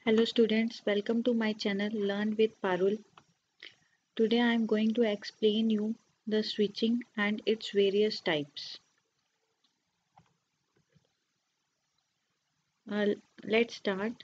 Hello students, welcome to my channel Learn with Parul. Today I am going to explain you the switching and its various types. Uh, let's start.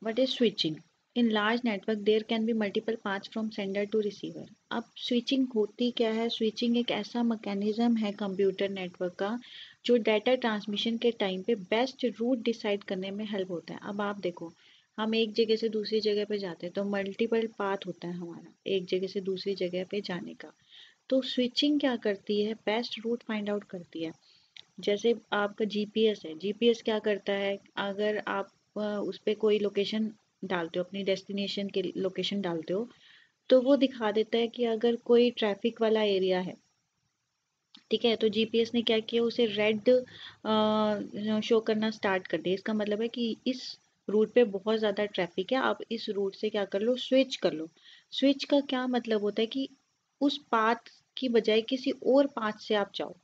What is switching? In large network there can be multiple paths from sender to receiver. अब switching होती क्या है? Switching एक ऐसा mechanism है computer network का जो data transmission के टाइम पे बेस्ट रूट डिसाइड करने में हेल्प होता है। अब आप देखो, हम एक जगह से दूसरी जगह पे जाते हैं तो मल्टीपल पाथ होता है हमारा एक जगह से दूसरी जगह पे जाने का। तो स्विचिंग क्या करती है? बेस्ट रूट फाइंड आउट करती है। जैसे आपका जीपीएस है, जीपीएस क्या करता है? अगर आप उस पर कोई लोकेशन डालते हो, अपनी डेस्टिनेशन के लोकेशन डालते हो, तो वो दिखा देता है कि अगर कोई ट्रैफिक वाला एरिया है, ठीक है, तो जीपीएस ने क्या किया, उसे रेड शो करना स्टार्ट कर दिया। इसका मतलब है कि इस रूट पे बहुत ज़्यादा ट्रैफिक है, आप इस रूट से क्या कर लो, स्विच कर लो। स्विच का क्या मतलब होता है कि उस पाथ की बजाय किसी और पाथ से आप जाओ।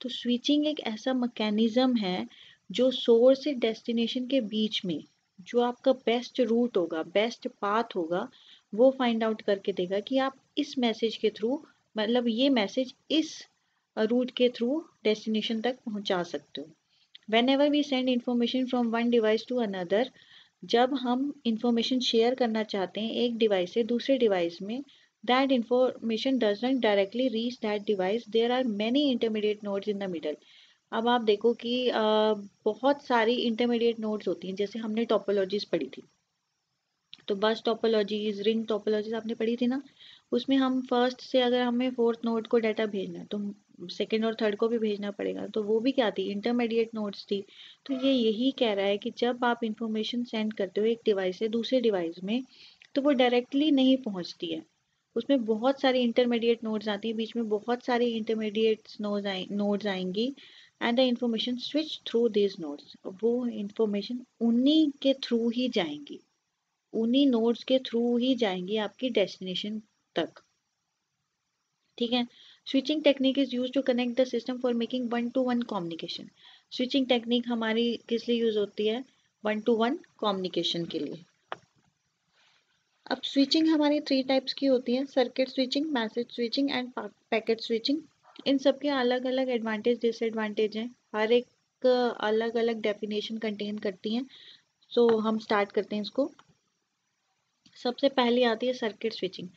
तो स्विचिंग एक ऐसा मैकेनिज्म है जो सोर्स से डेस्टिनेशन के बीच में जो आपका बेस्ट रूट होगा, बेस्ट पाथ होगा, वो फाइंड आउट करके देगा कि आप इस मैसेज के थ्रू, मतलब ये मैसेज इस रूट के थ्रू डेस्टिनेशन तक पहुंचा सकते हो। Whenever we send information from one device to another, जब हम इंफॉर्मेशन शेयर करना चाहते हैं एक डिवाइस से दूसरे डिवाइस में, that information doesn't directly reach that device, there are many intermediate nodes in the middle. अब आप देखो कि बहुत सारी इंटरमीडिएट नोड्स होती हैं, जैसे हमने टोपोलॉजीज पढ़ी थी, तो बस टोपोलॉजीज, रिंग टोपोलॉजीज आपने पढ़ी थी ना। उसमें हम फर्स्ट से अगर हमें फोर्थ नोड को डाटा भेजना है तो सेकंड और थर्ड को भी भेजना पड़ेगा, तो वो भी क्या थी? इंटरमीडिएट नोड्स थी। तो ये यही कह रहा है कि जब आप इंफॉर्मेशन सेंड करते हो एक डिवाइस से दूसरे डिवाइस में, तो वो डायरेक्टली नहीं पहुंचती है, उसमें बहुत सारी इंटरमीडिएट नोड्स आती है, बीच में बहुत सारी इंटरमीडिएट नोड्स आएंगी, and the information switch through this nodes. वो इंफॉर्मेशन उन्हीं के थ्रू ही जाएंगी, उन्हीं नोड्स के थ्रू ही जाएंगी आपकी डेस्टिनेशन तक, ठीक है। Switching technique is use to connect the system for making one to one communication. Switching technique हमारी किस लिए यूज होती है? वन टू वन कम्युनिकेशन के लिए। अब स्विचिंग हमारी थ्री टाइप्स की होती है: circuit switching, message switching and packet switching. इन सब के अलग अलग एडवांटेज डिसएडवांटेज हैं, हर एक अलग अलग डेफिनेशन कंटेन करती हैं। सो हम स्टार्ट करते हैं इसको। सबसे पहली आती है सर्किट स्विचिंग।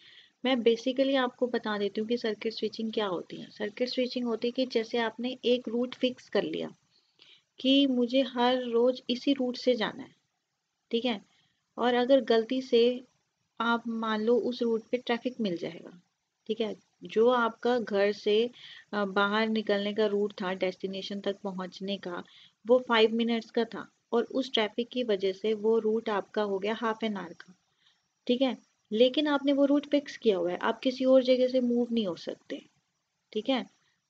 मैं बेसिकली आपको बता देती हूँ कि सर्किट स्विचिंग क्या होती है। सर्किट स्विचिंग होती है कि जैसे आपने एक रूट फिक्स कर लिया कि मुझे हर रोज इसी रूट से जाना है, ठीक है, और अगर गलती से आप मान लो उस रूट पे ट्रैफिक मिल जाएगा, ठीक है, जो आपका घर से बाहर निकलने का रूट था डेस्टिनेशन तक पहुंचने का, वो 5 मिनट्स का था, और उस ट्रैफिक की वजह से वो रूट आपका हो गया हाफ एन आवर का, ठीक है। लेकिन आपने वो रूट फिक्स किया हुआ है, आप किसी और जगह से मूव नहीं हो सकते, ठीक है।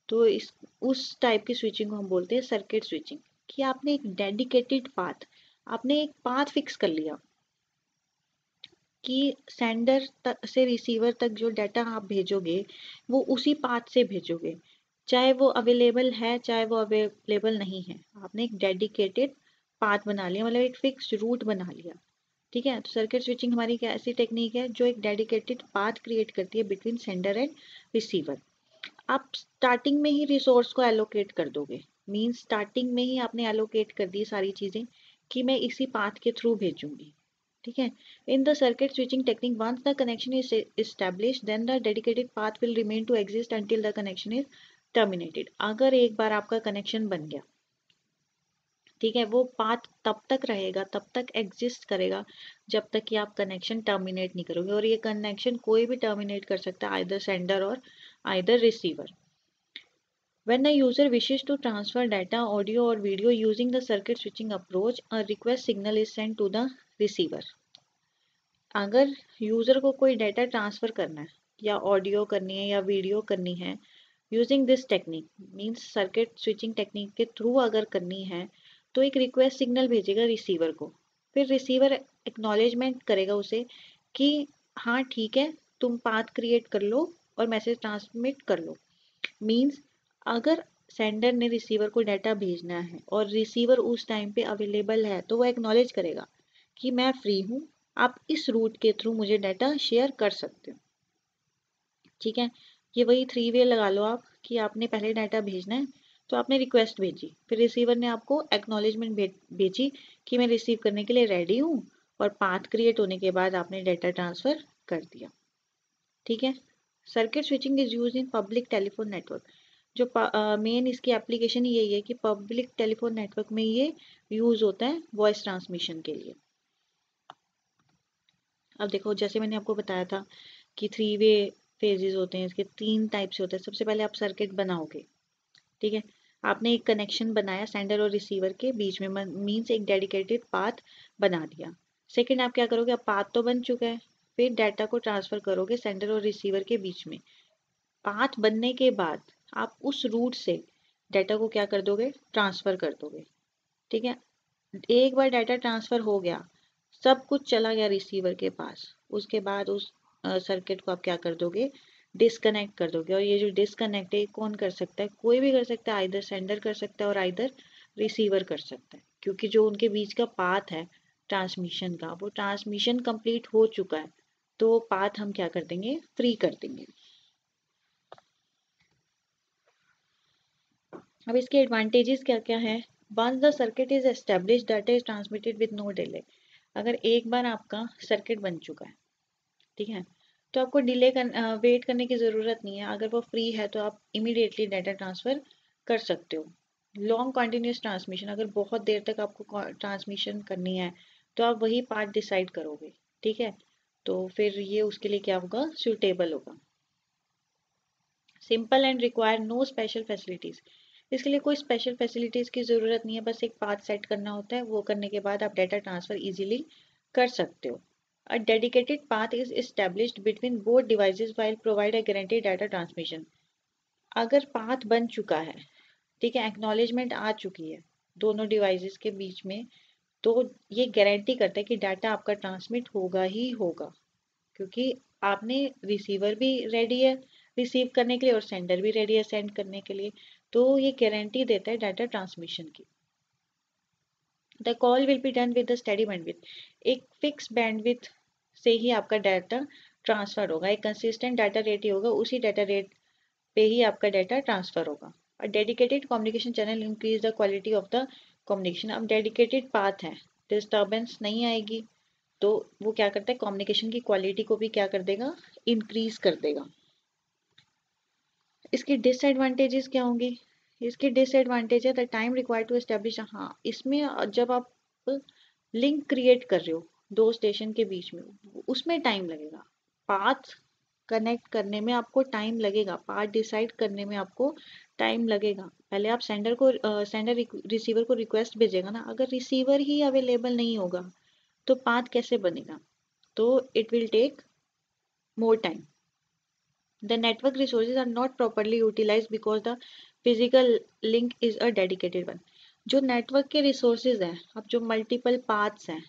तो इस उस टाइप की स्विचिंग को हम बोलते हैं सर्किट स्विचिंग, कि आपने एक डेडिकेटेड पाथ, आपने एक पाथ फिक्स कर लिया कि सेंडर तक से रिसीवर तक जो डाटा आप भेजोगे वो उसी पाथ से भेजोगे, चाहे वो अवेलेबल है चाहे वो अवेलेबल नहीं है। आपने एक डेडिकेटेड पाथ बना लिया, मतलब एक फिक्स रूट बना लिया, ठीक है। तो सर्किट स्विचिंग हमारी क्या ऐसी टेक्निक है जो एक डेडिकेटेड पाथ क्रिएट करती है बिटवीन सेंडर एंड रिसीवर। आप स्टार्टिंग में ही रिसोर्स को एलोकेट कर दोगे, मींस स्टार्टिंग में ही आपने एलोकेट कर दी सारी चीजें कि मैं इसी पाथ के थ्रू भेजूंगी, ठीक है। In the circuit switching technique, once the connection is established then the dedicated path will remain to exist until the connection is terminated। अगर एक बार आपका कनेक्शन बन गया, ठीक है, वो पाथ तब तक रहेगा, तब तक एग्जिस्ट करेगा जब तक कि आप कनेक्शन टर्मिनेट नहीं करोगे, और ये कनेक्शन कोई भी टर्मिनेट कर सकता है, आइदर सेंडर और either receiver. When a user wishes to transfer data, audio or video using the circuit switching approach, a request signal is sent to the receiver। अगर यूजर को कोई डाटा ट्रांसफर करना है या ऑडियो करनी है या वीडियो करनी है using this technique, means circuit switching technique के थ्रू अगर करनी है, तो एक रिक्वेस्ट सिग्नल भेजेगा रिसीवर को, फिर रिसीवर एक्नॉलेजमेंट करेगा उसे कि हाँ ठीक है, तुम पाथ क्रिएट कर लो और मैसेज ट्रांसमिट कर लो। मींस अगर सेंडर ने रिसीवर को डाटा भेजना है और रिसीवर उस टाइम पे अवेलेबल है, तो वो एक्नॉलेज करेगा कि मैं फ्री हूँ, आप इस रूट के थ्रू मुझे डाटा शेयर कर सकते हो। ठीक है, ये वही 3 वे लगा लो आप कि आपने पहले डाटा भेजना है, तो आपने रिक्वेस्ट भेजी, फिर रिसीवर ने आपको एक्नॉलेजमेंट भेजी कि मैं रिसीव करने के लिए रेडी हूँ, और पाथ क्रिएट होने के बाद आपने डाटा ट्रांसफर कर दिया। ठीक है, circuit switching is use in public telephone network. जो मेन इसकी एप्लीकेशन यही है कि पब्लिक टेलीफोन नेटवर्क में ये यूज होता है वॉइस ट्रांसमिशन के लिए। अब देखो, जैसे मैंने आपको बताया था कि 3 वे फेजेस होते हैं, इसके 3 टाइप से होते हैं। सबसे पहले आप सर्किट बनाओगे, ठीक है, आपने एक कनेक्शन बनाया सेंडर और रिसीवर के बीच में, मीन्स एक डेडिकेटेड पाथ बना दिया। सेकंड आप क्या करोगे, अब पाथ तो बन चुका है, फिर डाटा को ट्रांसफर करोगे सेंडर और रिसीवर के बीच में। पाथ बनने के बाद आप उस रूट से डाटा को क्या कर दोगे, ट्रांसफर कर दोगे। ठीक है, एक बार डाटा ट्रांसफर हो गया, सब कुछ चला गया रिसीवर के पास, उसके बाद उस सर्किट को आप क्या कर दोगे, डिस्कनेक्ट कर दोगे। और ये जो डिस्कनेक्ट है कौन कर सकता है, कोई भी कर सकता है, आइदर सेंडर कर सकता है और आइदर रिसीवर कर सकता है, क्योंकि जो उनके बीच का पाथ है ट्रांसमिशन का, वो ट्रांसमिशन कंप्लीट हो चुका है, तो वो पाथ हम क्या कर देंगे, फ्री कर देंगे। अब इसके एडवांटेजेस क्या क्या है। Once the circuit is establish data is transmitted with no delay. अगर एक बार आपका सर्किट बन चुका है, ठीक है, तो आपको वेट करने की ज़रूरत नहीं है। अगर वो फ्री है तो आप इमीडिएटली डाटा ट्रांसफ़र कर सकते हो। लॉन्ग कंटिन्यूस ट्रांसमिशन, अगर बहुत देर तक आपको ट्रांसमिशन करनी है तो आप वही पार्ट डिसाइड करोगे। ठीक है, तो फिर ये उसके लिए क्या होगा, सूटेबल होगा। Simple and require no special facilities. इसके लिए कोई स्पेशल फैसिलिटीज़ की ज़रूरत नहीं है, बस एक पाथ सेट करना होता है, वो करने के बाद आप डाटा ट्रांसफ़र ईजिली कर सकते हो। A dedicated path is established between both devices while provide a guaranteed data transmission. अगर पाथ बन चुका है, ठीक है, एक्नॉलेजमेंट आ चुकी है दोनों डिवाइसेस के बीच में, तो ये गारंटी करता है कि डाटा आपका ट्रांसमिट होगा ही होगा, क्योंकि आपने रिसीवर भी रेडी है रिसीव करने के लिए और सेंडर भी रेडी है सेंड करने के लिए, तो ये गारंटी देता है डाटा ट्रांसमिशन की। The call will be done with the study bandwidth. एक फिक्स बैंडविड्थ से ही आपका डाटा ट्रांसफर होगा, एक कंसिस्टेंट डाटा रेट ही होगा, उसी डाटा रेट पे ही आपका डाटा ट्रांसफर होगा। और dedicated communication channel increase the quality of the communication. अब डेडिकेटेड पाथ है, डिस्टर्बेंस नहीं आएगी, तो वो क्या करता है, कम्युनिकेशन की क्वालिटी को भी क्या कर देगा, इंक्रीज कर देगा। इसकी डिसएडवांटेजेस क्या होंगी, इसकी डिसएडवांटेज है the time required to establish. हाँ, इसमें जब आप लिंक क्रिएट कर रहे हो दो स्टेशन के बीच में, उसमें टाइम लगेगा। पाथ कनेक्ट करने में आपको टाइम लगेगा, पाथ डिसाइड करने में आपको टाइम लगेगा। पहले आप सेंडर रिसीवर को रिक्वेस्ट भेजेगा ना, अगर रिसीवर ही अवेलेबल नहीं होगा तो पाथ कैसे बनेगा, तो it will take more time. The network resources are not properly utilized because the physical link is a dedicated one. जो नेटवर्क के रिसोर्सेज हैं, अब जो मल्टीपल पाथ्स हैं,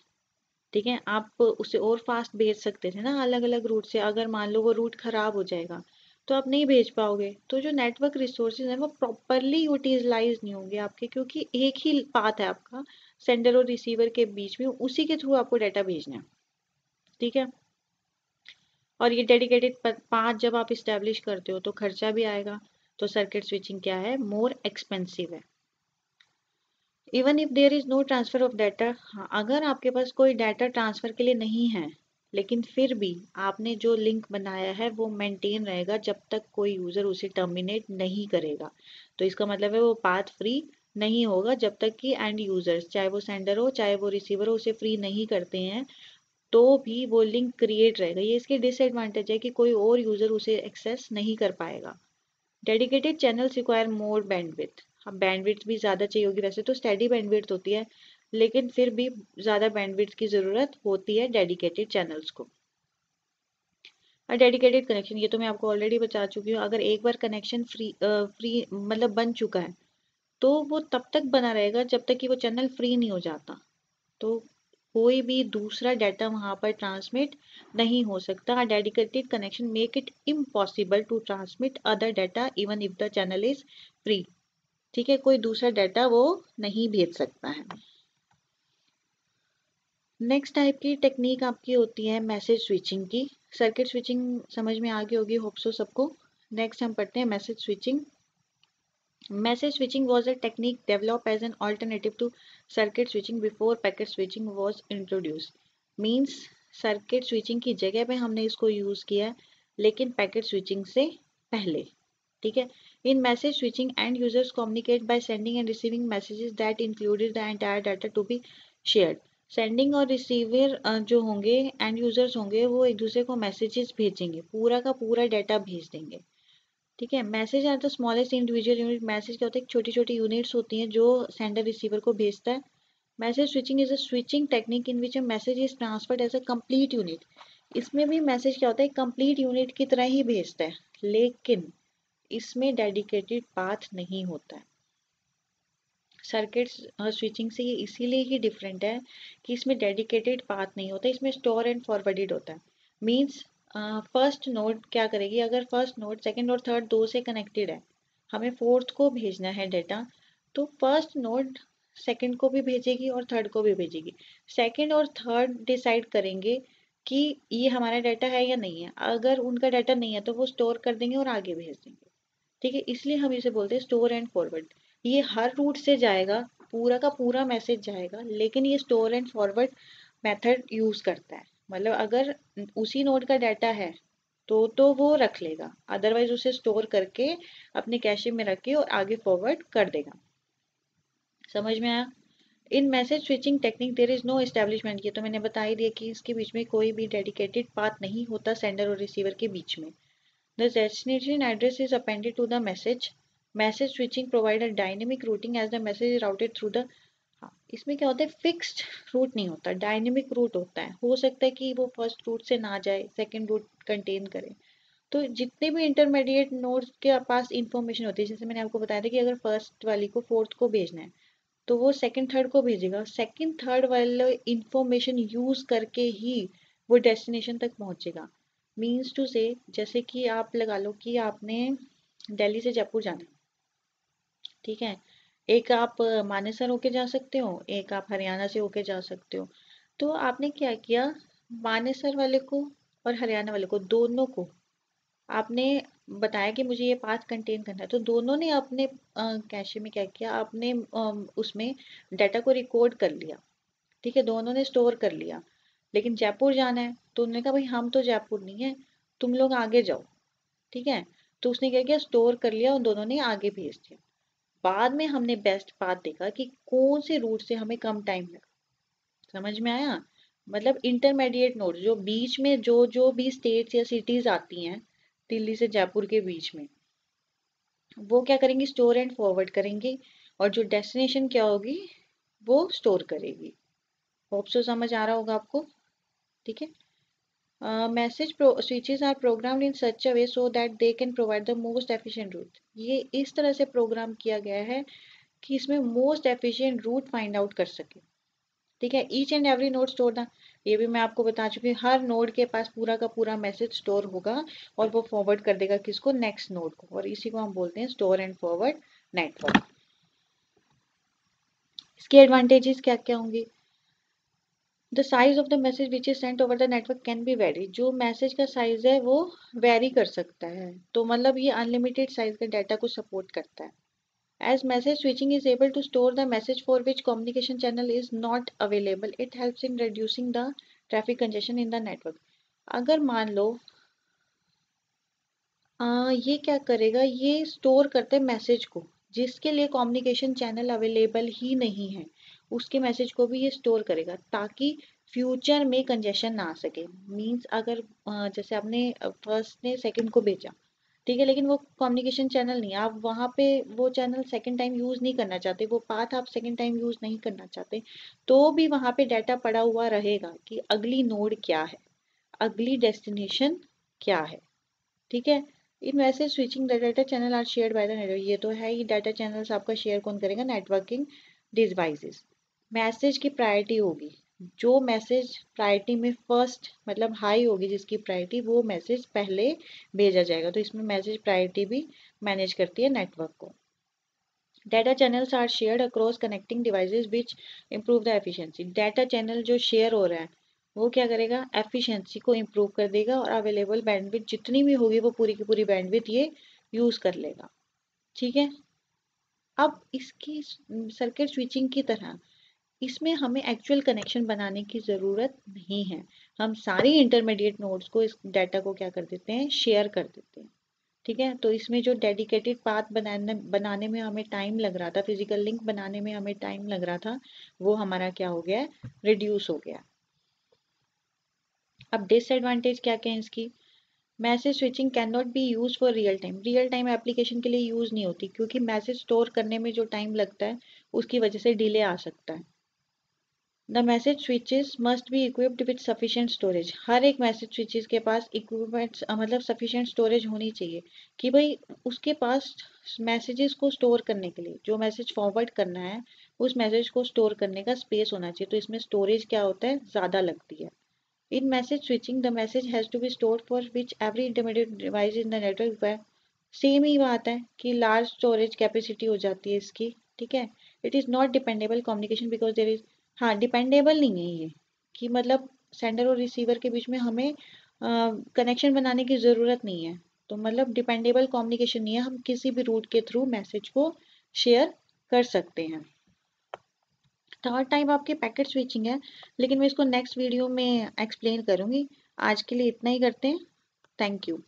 ठीक है, आप उसे और फास्ट भेज सकते थे ना अलग अलग रूट से। अगर मान लो वो रूट खराब हो जाएगा तो आप नहीं भेज पाओगे, तो जो नेटवर्क रिसोर्सेज हैं वो प्रॉपरली यूटिलाइज नहीं होंगे आपके, क्योंकि एक ही पाथ है आपका सेंडर और रिसीवर के बीच में, उसी के थ्रू आपको डाटा भेजना है। ठीक है, और ये डेडिकेटेड पाथ जब आप इस्टेब्लिश करते हो तो खर्चा भी आएगा, तो सर्किट स्विचिंग क्या है, मोर एक्सपेंसिव है। Even if there is no transfer of data, अगर आपके पास कोई डाटा ट्रांसफर के लिए नहीं है, लेकिन फिर भी आपने जो लिंक बनाया है वो मेंटेन रहेगा जब तक कोई यूजर उसे टर्मिनेट नहीं करेगा। तो इसका मतलब है वो पाथ फ्री नहीं होगा जब तक कि एंड यूजर्स, चाहे वो सेंडर हो चाहे वो रिसीवर हो, उसे फ्री नहीं करते हैं, तो भी वो लिंक क्रिएट रहेगा। ये इसके डिसएडवांटेज है कि कोई और यूजर उसे एक्सेस नहीं कर पाएगा। Dedicated channels require more bandwidth. अब बैंडविड्थ भी ज़्यादा चाहिए होगी, वैसे तो स्टेडी बैंडविड्थ होती है, लेकिन फिर भी ज़्यादा बैंडविड्थ की ज़रूरत होती है डेडिकेटेड चैनल्स को। और डेडिकेटेड कनेक्शन, ये तो मैं आपको ऑलरेडी बता चुकी हूँ। अगर एक बार कनेक्शन फ्री मतलब बन चुका है, तो वो तब तक बना रहेगा जब तक कि वो चैनल फ्री नहीं हो जाता, तो कोई भी दूसरा डाटा वहाँ पर ट्रांसमिट नहीं हो सकता। Dedicated connection make it impossible to transmit other data even if the channel is free. ठीक है, कोई दूसरा डाटा वो नहीं भेज सकता है। नेक्स्ट टाइप की टेक्निक आपकी होती है मैसेज स्विचिंग की। सर्किट स्विचिंग समझ में आ गई होगी होप सो सबको। नेक्स्ट हम पढ़ते हैं message switching. Message switching was a technique developed as an alternative to circuit switching before packet switching was introduced. Means circuit switching की जगह पे हमने इसको यूज किया है, लेकिन पैकेट स्विचिंग से पहले। ठीक है। In message switching and users communicate by sending and receiving messages that included the entire data to be shared. Sending और रिसीवर जो होंगे एंड यूजर्स होंगे वो एक दूसरे को मैसेजेस भेजेंगे, पूरा का पूरा डाटा भेज देंगे। ठीक है। Message are the smallest individual unit. Message क्या होता है, छोटी छोटी यूनिट्स होती हैं जो सेंडर रिसीवर को भेजता है। Message switching is a switching technique in which a message is transferred as a complete unit. इसमें भी मैसेज क्या होता है, कंप्लीट यूनिट की तरह ही भेजता है, लेकिन इसमें डेडिकेटेड पाथ नहीं होता है। सर्किट स्विचिंग से ये इसीलिए ही डिफरेंट है कि इसमें डेडिकेटेड पाथ नहीं होता, इसमें स्टोर एंड फॉरवर्डेड होता है। मीन्स फर्स्ट नोड क्या करेगी, अगर फर्स्ट नोड सेकंड और थर्ड दो से कनेक्टेड है, हमें फोर्थ को भेजना है डाटा, तो फर्स्ट नोड सेकंड को भी भेजेगी और थर्ड को भी भेजेगी। सेकंड और थर्ड डिसाइड करेंगे कि ये हमारा डाटा है या नहीं है। अगर उनका डाटा नहीं है तो वो स्टोर कर देंगे और आगे भेज देंगे। ठीक है, इसलिए हम इसे बोलते हैं स्टोर एंड फॉरवर्ड। ये हर रूट से जाएगा, पूरा का पूरा मैसेज जाएगा, लेकिन ये store and forward method use करता है। मतलब अगर उसी नोड का डाटा है तो वो रख लेगा, अदरवाइज उसे स्टोर करके अपने कैशे में रख के और आगे फॉरवर्ड कर देगा। समझ में आया। In message switching technique there is no establishment. ये तो मैंने बता ही दिया कि इसके बीच में कोई भी डेडिकेटेड पाथ नहीं होता सेंडर और रिसीवर के बीच में। The destination address is appended to the message. Message switching provide a dynamic routing as the message is routed through the। हाँ, इसमें क्या होता है, फिक्स्ड रूट नहीं होता, डायनेमिक रूट होता है। हो सकता है कि वो फर्स्ट रूट से ना जाए, सेकंड रूट कंटेन करे। तो जितने भी इंटरमीडिएट नोड्स के पास इंफॉर्मेशन होती है, जैसे मैंने आपको बताया था कि अगर फर्स्ट वाली को फोर्थ को भेजना है तो वो सेकंड थर्ड को भेजेगा, सेकंड थर्ड वाले इंफॉर्मेशन यूज करके ही वो डेस्टिनेशन तक पहुंचेगा। मीन्स टू से, जैसे कि आप लगा लो कि आपने दिल्ली से जयपुर जाना है। ठीक है, एक आप मानेसर होके जा सकते हो, एक आप हरियाणा से होके जा सकते हो। तो आपने क्या किया, मानेसर वाले को और हरियाणा वाले को दोनों को आपने बताया कि मुझे ये पाथ कंटेन करना है, तो दोनों ने अपने कैशे में क्या किया, आपने उसमें डाटा को रिकॉर्ड कर लिया। ठीक है, दोनों ने स्टोर कर लिया। लेकिन जयपुर जाना है तो उन्होंने कहा भाई हम तो जयपुर नहीं है, तुम लोग आगे जाओ। ठीक है, तो उसने क्या किया, स्टोर कर लिया और दोनों ने आगे भेज दिया। बाद में हमने बेस्ट पाथ देखा कि कौन से रूट से हमें कम टाइम लगा। समझ में आया। मतलब इंटरमीडिएट नोड जो बीच में जो जो भी स्टेट्स या सिटीज आती हैं दिल्ली से जयपुर के बीच में, वो क्या करेंगे, स्टोर एंड फॉरवर्ड करेंगे, और जो डेस्टिनेशन क्या होगी वो स्टोर करेगी। होप सो समझ आ रहा होगा आपको। ठीक है। Message switches are programmed in such a way so that they can provide the most efficient route. ये इस तरह से प्रोग्राम किया गया है कि इसमें most efficient route find out कर सके। ठीक है, each and every node store the, ये भी मैं आपको बता चुकी हूँ, हर नोड के पास पूरा का पूरा मैसेज स्टोर होगा और वो फॉरवर्ड कर देगा किसको, नेक्स्ट नोड को, और इसी को हम बोलते हैं स्टोर एंड फॉरवर्ड नेटवर्क। इसके एडवांटेजेस क्या क्या होंगे। The size of the message which is sent over the network can be vary. जो मैसेज का साइज है वो वेरी कर सकता है, तो मतलब ये अनलिमिटेड साइज का डाटा को सपोर्ट करता है। As message switching is able to store the message for which communication channel is not available, it helps in reducing the traffic congestion in the network. अगर मान लो ये क्या करेगा, ये स्टोर करते हैं मैसेज को, जिसके लिए कम्युनिकेशन चैनल अवेलेबल ही नहीं है उसके मैसेज को भी ये स्टोर करेगा, ताकि फ्यूचर में कंजेशन ना आ सके। मींस अगर जैसे आपने फर्स्ट ने सेकंड को भेजा, ठीक है, लेकिन वो कम्युनिकेशन चैनल नहीं है, आप वहाँ पे वो चैनल सेकंड टाइम यूज़ नहीं करना चाहते, वो पाथ आप सेकंड टाइम यूज़ नहीं करना चाहते, तो भी वहाँ पे डाटा पड़ा हुआ रहेगा कि अगली नोड क्या है, अगली डेस्टिनेशन क्या है। ठीक है। In message switching the data channel are shared by the network. ये तो है ही, डाटा चैनल्स आपका शेयर कौन करेगा, नेटवर्किंग डिवाइसेस। मैसेज की प्रायोरिटी होगी, जो मैसेज प्रायोरिटी में फर्स्ट मतलब हाई होगी जिसकी प्रायोरिटी, वो मैसेज पहले भेजा जाएगा। तो इसमें मैसेज प्रायोरिटी भी मैनेज करती है नेटवर्क को। Data channels are shared across connecting devices which improve the efficiency. Data channel जो शेयर हो रहा है वो क्या करेगा, एफिशिएंसी को इम्प्रूव कर देगा और अवेलेबल बैंडविड्थ जितनी भी होगी वो पूरी की पूरी बैंडविड्थ ये यूज कर लेगा। ठीक है, अब इसकी सर्किट स्विचिंग की तरह इसमें हमें एक्चुअल कनेक्शन बनाने की ज़रूरत नहीं है। हम सारी इंटरमीडिएट नोड्स को, इस डाटा को क्या कर देते हैं, शेयर कर देते हैं। ठीक है, तो इसमें जो डेडिकेटेड पाथ बनाने में हमें टाइम लग रहा था, फिजिकल लिंक बनाने में हमें टाइम लग रहा था, वो हमारा क्या हो गया है, रिड्यूस हो गया। अब डिसएडवांटेज क्या क्या है इसकी। Message switching can not be use for real time application के लिए यूज नहीं होती, क्योंकि मैसेज स्टोर करने में जो टाइम लगता है उसकी वजह से डिले आ सकता है। The message switches must be equipped with sufficient storage. हर एक मैसेज स्विचेस के पास इक्विपमेंट्स मतलब सफिशिएंट स्टोरेज होनी चाहिए कि भाई उसके पास मैसेजेस को स्टोर करने के लिए, जो मैसेज फॉरवर्ड करना है उस मैसेज को स्टोर करने का स्पेस होना चाहिए। तो इसमें स्टोरेज क्या होता है, ज़्यादा लगती है। In message switching the message has to be stored for which every intermediate device in the network. Same ही बात है कि लार्ज स्टोरेज कैपेसिटी हो जाती है इसकी। ठीक है, it is not dependable communication because there is, हाँ डिपेंडेबल नहीं है ये कि मतलब सेंडर और रिसीवर के बीच में हमें कनेक्शन बनाने की ज़रूरत नहीं है। तो मतलब डिपेंडेबल कम्युनिकेशन नहीं है, हम किसी भी रूट के थ्रू मैसेज को शेयर कर सकते हैं। थर्ड टाइप आपकी पैकेट स्विचिंग है, लेकिन मैं इसको नेक्स्ट वीडियो में एक्सप्लेन करूँगी। आज के लिए इतना ही करते हैं। Thank you.